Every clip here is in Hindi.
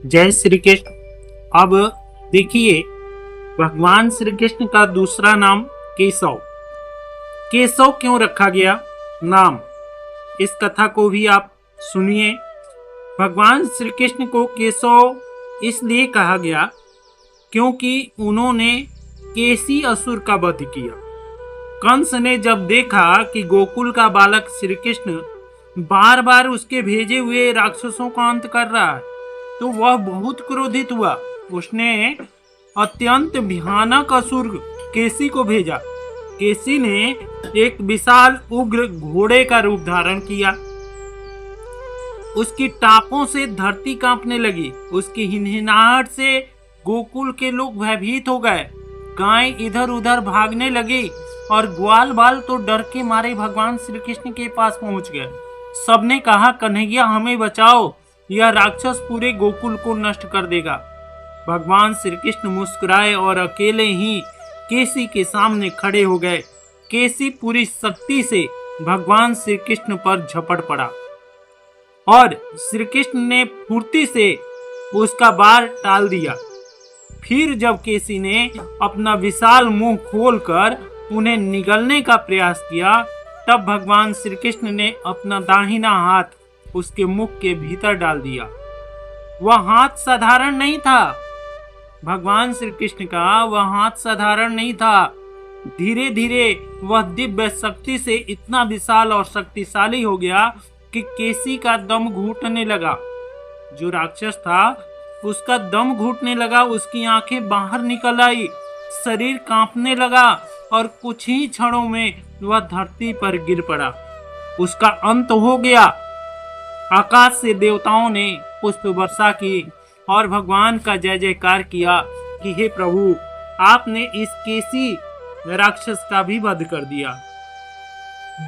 जय श्री कृष्ण। अब देखिए, भगवान श्री कृष्ण का दूसरा नाम केशव। केशव क्यों रखा गया नाम, इस कथा को भी आप सुनिए। भगवान श्री कृष्ण को केशव इसलिए कहा गया क्योंकि उन्होंने केसी असुर का वध किया। कंस ने जब देखा कि गोकुल का बालक श्री कृष्ण बार बार उसके भेजे हुए राक्षसों का अंत कर रहा है, तो वह बहुत क्रोधित हुआ। उसने अत्यंत भयानक असुर केसी को भेजा। केसी ने एक विशाल उग्र घोड़े का रूप धारण किया। उसकी टापों से धरती कांपने लगी। उसकी हिनहिनाहट से गोकुल के लोग भयभीत हो गए। गायें इधर उधर भागने लगी और ग्वाल बाल तो डर के मारे भगवान श्री कृष्ण के पास पहुंच गए। सबने कहा, कन्हैया हमें बचाओ, यह राक्षस पूरे गोकुल को नष्ट कर देगा। भगवान श्री कृष्ण मुस्कुराए और अकेले ही केसी के सामने खड़े हो गए। केसी पूरी शक्ति से भगवान श्री कृष्ण पर झपट पड़ा और श्री कृष्ण ने फुर्ती से उसका वार टाल दिया। फिर जब केसी ने अपना विशाल मुंह खोलकर उन्हें निगलने का प्रयास किया, तब भगवान श्री कृष्ण ने अपना दाहिना हाथ उसके मुख के भीतर डाल दिया। वह हाथ साधारण नहीं था। भगवान श्री कृष्ण का वह हाथ साधारण नहीं था। धीरे धीरे वह दिव्य शक्ति से इतना विशाल और शक्तिशाली हो गया कि केसी का दम घुटने लगा। जो राक्षस था उसका दम घुटने लगा, उसकी आंखें बाहर निकल आई, शरीर कांपने लगा और कुछ ही क्षणों में वह धरती पर गिर पड़ा। उसका अंत हो गया। आकाश से देवताओं ने पुष्प वर्षा की और भगवान का जय जयकार किया कि हे प्रभु, आपने इस केसी राक्षस का भी वध कर दिया।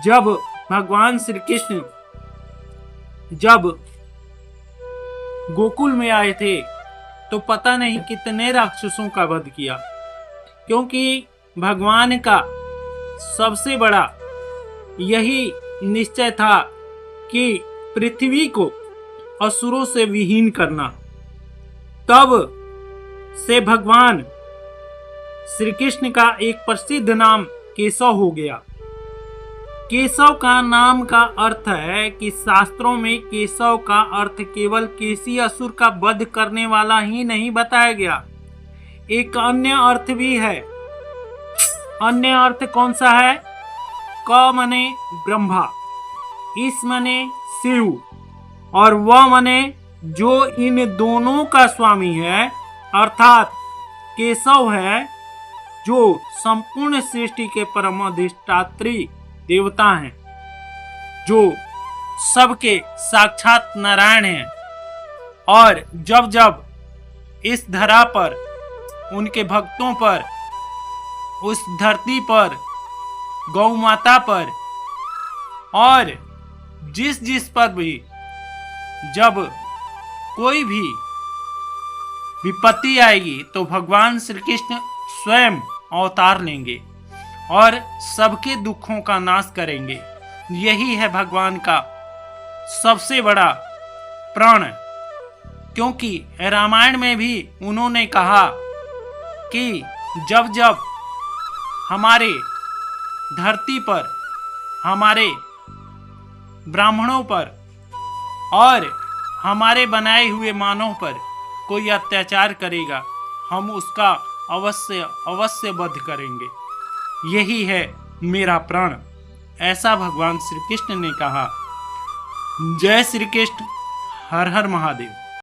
जब भगवान श्री कृष्ण जब गोकुल में आए थे तो पता नहीं कितने राक्षसों का वध किया, क्योंकि भगवान का सबसे बड़ा यही निश्चय था कि पृथ्वी को असुरों से विहीन करना। तब से भगवान श्री कृष्ण का एक प्रसिद्ध नाम केशव हो गया। केशव का नाम का अर्थ है कि शास्त्रों में केशव का अर्थ केवल केसी असुर का वध करने वाला ही नहीं बताया गया, एक अन्य अर्थ भी है। अन्य अर्थ कौन सा है? क मने ब्रह्मा, इस मने शिव, और वह मने जो इन दोनों का स्वामी है, अर्थात केशव है जो संपूर्ण सृष्टि के परम अधिष्ठात्री देवता हैं, जो सबके साक्षात नारायण हैं। और जब जब इस धरा पर उनके भक्तों पर, उस धरती पर, गौ माता पर और जिस जिस पर भी जब कोई भी विपत्ति आएगी तो भगवान श्री कृष्ण स्वयं अवतार लेंगे और सबके दुखों का नाश करेंगे। यही है भगवान का सबसे बड़ा प्राण। क्योंकि रामायण में भी उन्होंने कहा कि जब जब हमारे धरती पर, हमारे ब्राह्मणों पर और हमारे बनाए हुए मानव पर कोई अत्याचार करेगा, हम उसका अवश्य वध करेंगे। यही है मेरा प्राण, ऐसा भगवान श्री कृष्ण ने कहा। जय श्री कृष्ण। हर हर महादेव।